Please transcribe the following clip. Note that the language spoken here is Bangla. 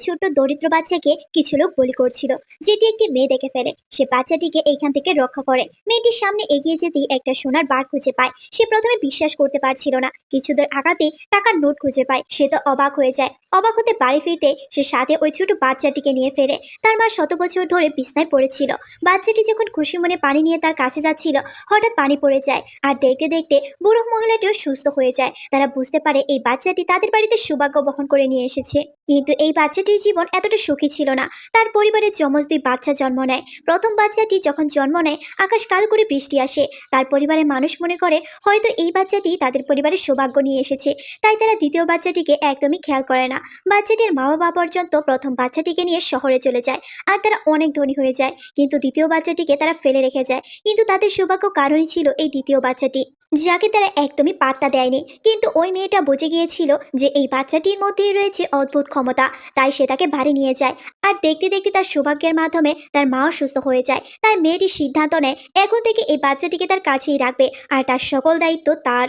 ছোট্ট দরিদ্র বাচ্চাকে কিছু লোক বলি করছিল, যেটি একটি মেয়ে দেখে ফেলে। সে বাচ্চাটিকে এইখান থেকে রক্ষা করে। মেয়েটির সামনে এগিয়ে যেতেই একটা সোনার বার খুঁজে পায়। সে প্রথমে বিশ্বাস করতে পারছিল না, কিছু দূর আগাতেই টাকার নোট খুঁজে পায়। সে তো অবাক হয়ে যায়। অবাক হতে বাড়ি ফিরতে সে সাথে ওই ছোট বাচ্চাটিকে নিয়ে ফেরে। তার মা শত বছর ধরে বিছনায় পড়েছিল। বাচ্চাটি যখন খুশি মনে পানি নিয়ে তার কাছে যাচ্ছিল, হঠাৎ পানি পড়ে যায়। আর দেখতে দেখতে বুড়ো মহিলাটিও সুস্থ হয়ে যায়। তারা বুঝতে পারে এই বাচ্চাটি তাদের বাড়িতে সৌভাগ্য বহন করে নিয়ে এসেছে। কিন্তু এই বাচ্চাটির জীবন এতটা সুখী ছিল না। তার পরিবারে যমজ দুই বাচ্চা জন্ম নেয়। প্রথম বাচ্চাটি যখন জন্ম নেয়, আকাশ কালো করে বৃষ্টি আসে। তার পরিবারের মানুষ মনে করে হয়তো এই বাচ্চাটি তাদের পরিবারের সৌভাগ্য নিয়ে এসেছে, তাই তারা দ্বিতীয় বাচ্চাটিকে একদমই খেয়াল করে না। বাচ্চাটির মা বাবা পর্যন্ত প্রথম বাচ্চাটিকে নিয়ে শহরে চলে যায়, আর তারা অনেক ধনী হয়ে যায়। কিন্তু দ্বিতীয় বাচ্চাটিকে তারা ফেলে রেখে যায়। কিন্তু তাদের সৌভাগ্য কারণই ছিল এই দ্বিতীয় বাচ্চাটি, যাকে তারা একদমই পাত্তা দেয়নি। কিন্তু ওই মেয়েটা বুঝে গিয়েছিল যে এই বাচ্চাটির মধ্যেই রয়েছে অদ্ভুত ক্ষমতা, তাই সে তাকে বাড়ি নিয়ে যায়। আর দেখতে দেখতে তার সৌভাগ্যের মাধ্যমে তার মাও সুস্থ হয়ে যায়। তাই মেয়েটি সিদ্ধান্ত নেয় এখন থেকে এই বাচ্চাটিকে তার কাছেই রাখবে, আর তার সকল দায়িত্ব তার।